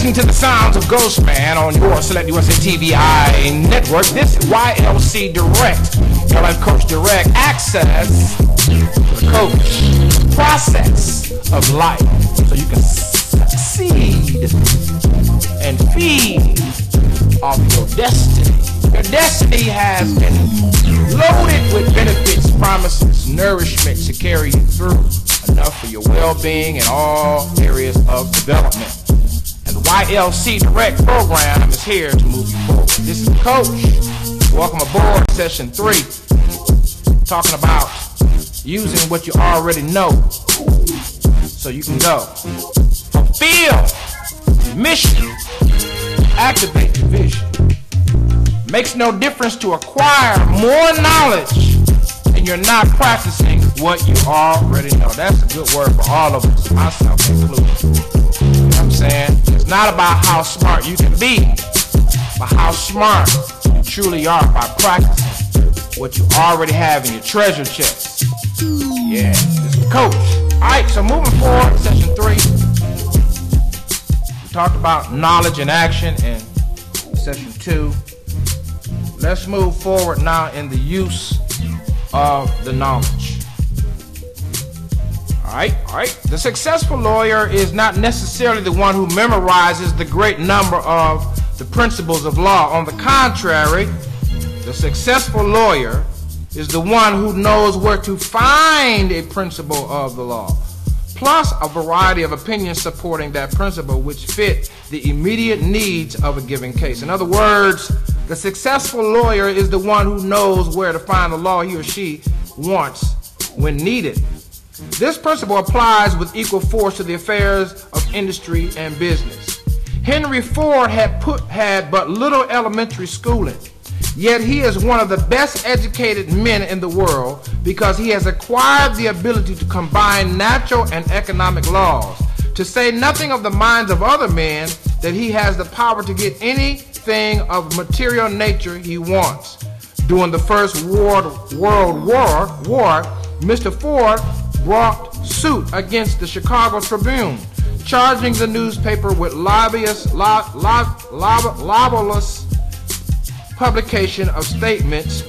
listening to the sounds of Ghostman on your Select USA TVI network. This is YLC Direct, your life coach direct access to the coach process of life so you can succeed and feed off your destiny. Your destiny has been loaded with benefits, promises, nourishment to carry you through, enough for your well-being in all areas of development. And the YLC Direct program is here to move you forward. This is Coach. Welcome aboard Session 3. Talking about using what you already know so you can go. Fulfill mission. Activate your vision. Makes no difference to acquire more knowledge and you're not practicing what you already know. That's a good word for all of us, myself included. You know what I'm saying? It's not about how smart you can be, but how smart you truly are by practicing what you already have in your treasure chest. Yeah, this is Coach. Alright, so moving forward, Session 3. We talked about knowledge and action in Session 2. Let's move forward now in the use of the knowledge. All right. The successful lawyer is not necessarily the one who memorizes the great number of the principles of law. On the contrary, the successful lawyer is the one who knows where to find a principle of the law, plus a variety of opinions supporting that principle which fit the immediate needs of a given case. In other words, the successful lawyer is the one who knows where to find the law he or she wants when needed. This principle applies with equal force to the affairs of industry and business. Henry Ford had but little elementary schooling, yet he is one of the best educated men in the world because he has acquired the ability to combine natural and economic laws, to say nothing of the minds of other men, that he has the power to get anything of material nature he wants. During the First World War, Mr. Ford brought suit against the Chicago Tribune, charging the newspaper with libelous publication of statements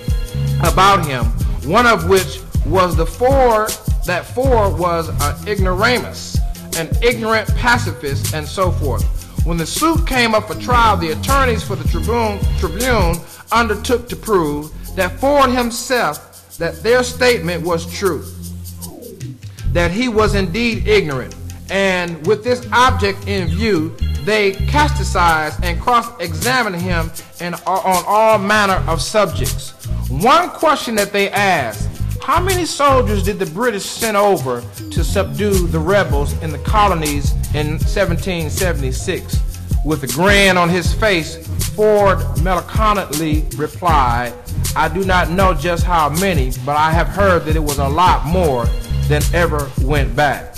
about him, one of which was that Ford was an ignoramus, an ignorant pacifist, and so forth. When the suit came up for trial, the attorneys for the Tribune undertook to prove that Ford himself, that their statement was true, that he was indeed ignorant, and with this object in view, they castigized and cross-examined him on all manner of subjects. One question that they asked: how many soldiers did the British send over to subdue the rebels in the colonies in 1776? With a grin on his face, Ford melancholy replied, "I do not know just how many, but I have heard that it was a lot more than ever went back."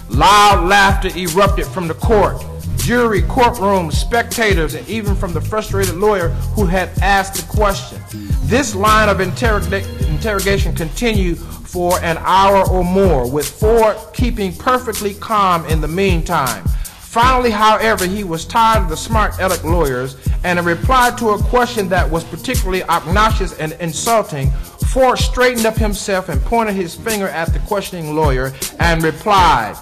Loud laughter erupted from the court, jury, courtroom, spectators, and even from the frustrated lawyer who had asked the question. This line of interrogation continued for an hour or more, with Ford keeping perfectly calm in the meantime. Finally, however, he was tired of the smart aleck lawyers, and in reply to a question that was particularly obnoxious and insulting, Ford straightened up himself and pointed his finger at the questioning lawyer and replied,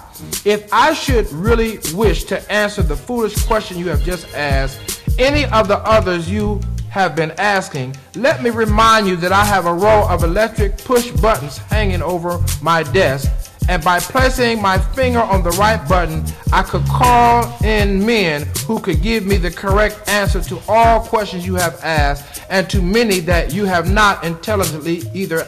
"If I should really wish to answer the foolish question you have just asked, any of the others you have been asking, let me remind you that I have a row of electric push buttons hanging over my desk, and by placing my finger on the right button, I could call in men who could give me the correct answer to all questions you have asked, and to many that you have not intelligently either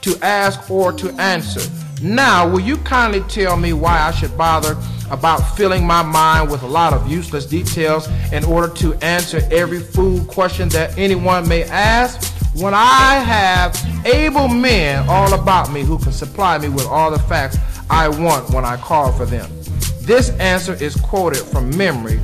to ask or to answer. Now, will you kindly tell me why I should bother about filling my mind with a lot of useless details in order to answer every fool question that anyone may ask, when I have able men all about me who can supply me with all the facts I want when I call for them?" This answer is quoted from memory,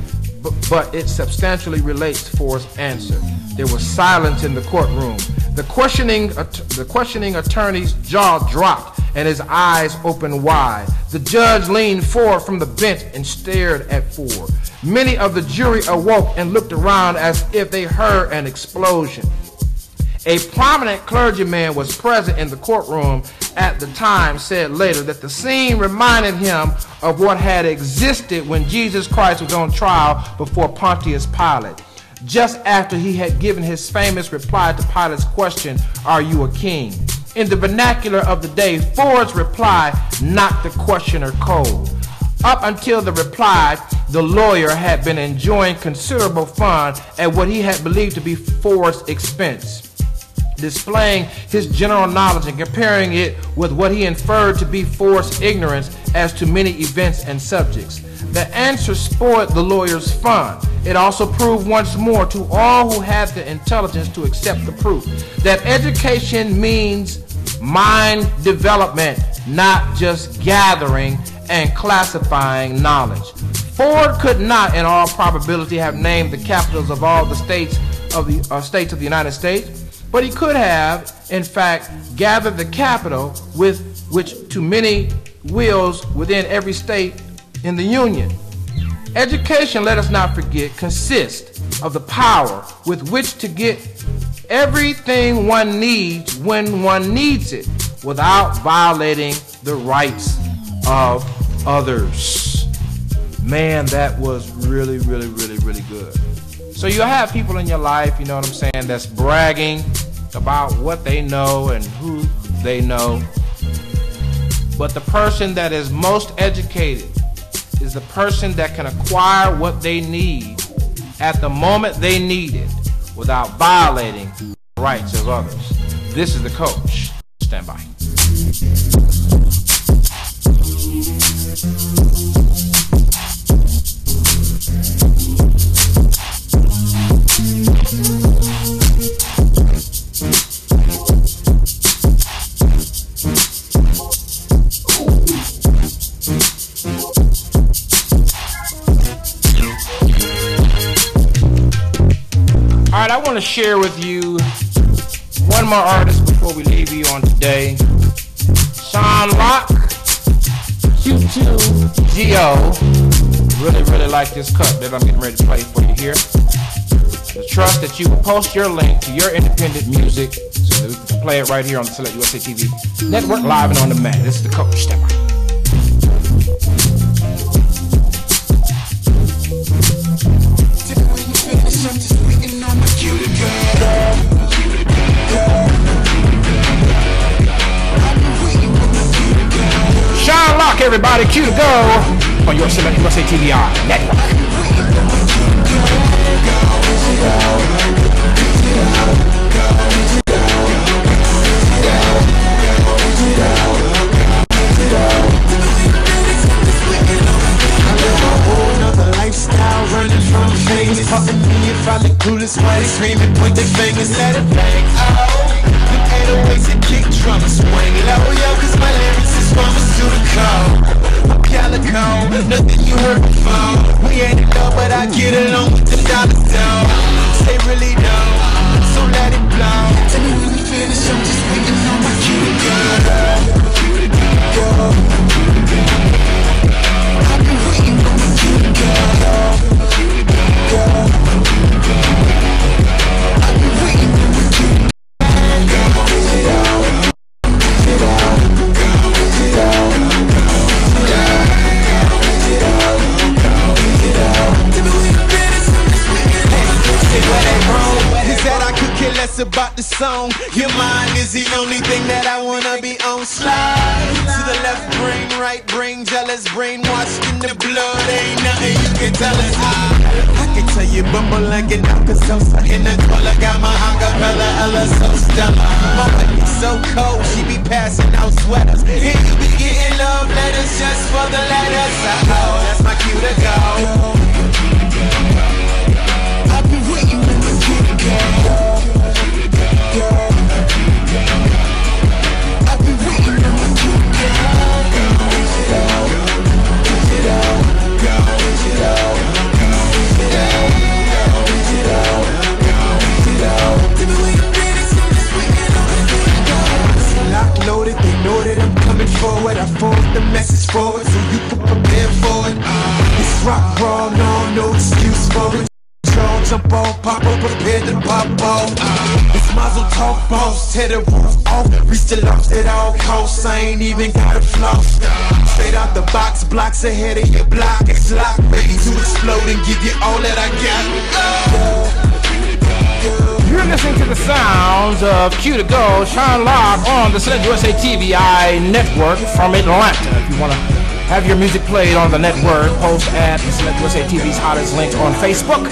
but it substantially relates to Ford's answer. There was silence in the courtroom. The questioning attorney's jaw dropped, and his eyes opened wide. The judge leaned forward from the bench and stared at Ford. Many of the jury awoke and looked around as if they heard an explosion. A prominent clergyman was present in the courtroom at the time, said later that the scene reminded him of what had existed when Jesus Christ was on trial before Pontius Pilate, just after he had given his famous reply to Pilate's question, "Are you a king?" In the vernacular of the day, Ford's reply knocked the questioner cold. Up until the reply, the lawyer had been enjoying considerable fun at what he had believed to be Ford's expense, displaying his general knowledge and comparing it with what he inferred to be Ford's ignorance as to many events and subjects. The answer spoiled the lawyer's fun. It also proved once more to all who had the intelligence to accept the proof that education means mind development, not just gathering and classifying knowledge. Ford could not, in all probability, have named the capitals of all the states of the United States, but he could have, in fact, gathered the capital with which too many wills within every state in the Union. Education, let us not forget, consists of the power with which to get everything one needs when one needs it without violating the rights of others. Man, that was really, really, really, really good. So you have people in your life, you know what I'm saying, that's bragging about what they know and who they know. But the person that is most educated is the person that can acquire what they need at the moment they need it without violating the rights of others. This is the coach. Stand by. All right, I want to share with you one more artist before we leave you on today. Shonlock, Q2Go. Really, really like this cut that I'm getting ready to play for you here. I trust that you will post your link to your independent music so that we can play it right here on the Select USA TV Network, live and on demand. This is the coach. Step by. Shonlock, everybody, cue to go on your Select USA TV Network. Screaming, point their fingers, let it bang. Oh, them 808s and kick drums swing low, yo, cause my lyrics is pharmaceutical. I'm calico, nothing you heard before. We ain't in love, but I get along with the dollars, though. They really don't, so let it blow. Tell me when we finish, I'm just waiting on my cue to go. I've been waiting on my cue to go. About the song, your mind is the only thing that I wanna be on. Slide to the left brain, right brain, jealous, brainwashed in the blood. Ain't nothing you can tell us. I can tell you bumble like an Alka-Seltzer in the color. Got my acapella, Ella so stellar. My wife is so cold, she be passing out sweaters. And you be getting love letters just for the letters. Oh, that's my cue to go. I've been waiting for my cue to go. I've been waiting on my cue to go. Lock loaded, they know that I'm coming rock raw, no excuse for it. Jump on, pop up, prepare to pop off. It's Mazel talk, boss, tear the roof off. We still lost at all costs, I ain't even got a floss. Straight out the box, blocks ahead of your block. It's locked, ready to explode and give you all that I got. You're listening to the sounds of Q to Go, Shonlock on the Select USA TVI network from Atlanta. If you want to have your music played on the network, post at the Select USA TV's hottest links on Facebook.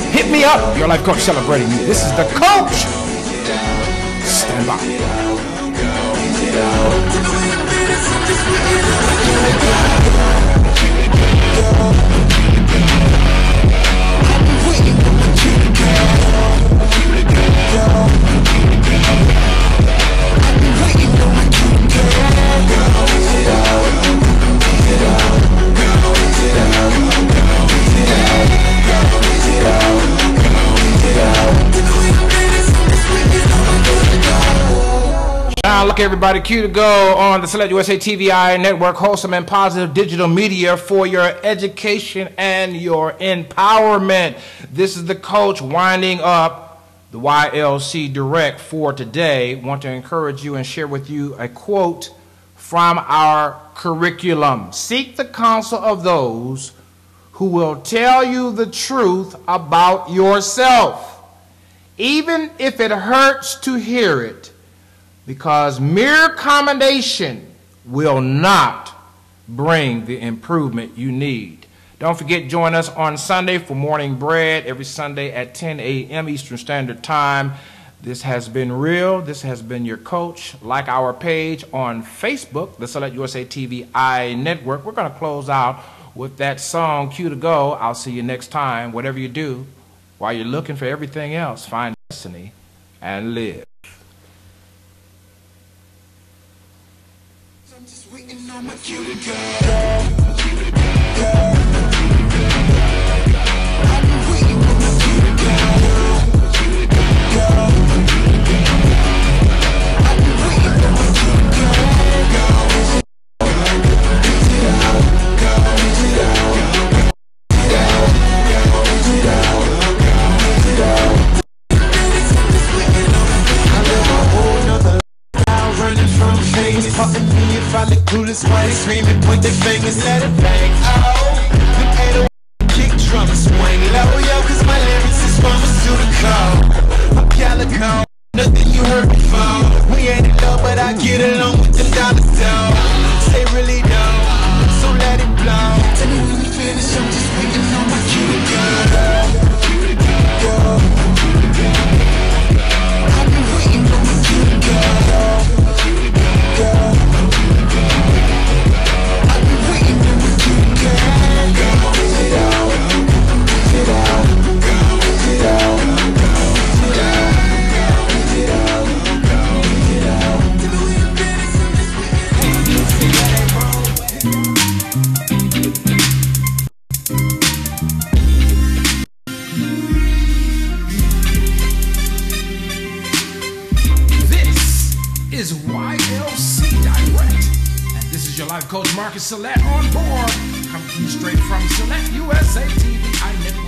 Hit me up, your life coach celebrating you. This is the coach. Stand by. Look, everybody, Q to Go on the Select USA TVI network, wholesome and positive digital media for your education and your empowerment. This is the coach winding up the YLC Direct for today. Want to encourage you and share with you a quote from our curriculum. Seek the counsel of those who will tell you the truth about yourself, even if it hurts to hear it, because mere commendation will not bring the improvement you need. Don't forget, join us on Sunday for Morning Bread, every Sunday at 10 a.m. Eastern Standard Time. This has been real. This has been your coach. Like our page on Facebook, the Select USA TVI network. We're going to close out with that song, Q to Go. I'll see you next time. Whatever you do, while you're looking for everything else, find destiny and live. I'm just waiting on my cue to go. I've been waiting on my cue to go. I've been waiting on my cue to go. Fucking me if I look clueless while they screaming, point their fingers, let it bang. Oh, them 808 kick drums swing low, yo, cause my lyrics is pharmaceutical. I'm calico, nothing you heard before. We ain't in love, but I get along with them dollars, though. They really don't, so let it blow. Tell me when you finish, I'm just waiting on my cue to go. I've been waiting on my cue to go. Is YLC Direct, and this is your life coach Marcus Select on board, coming to you straight from Select USA TVI Network.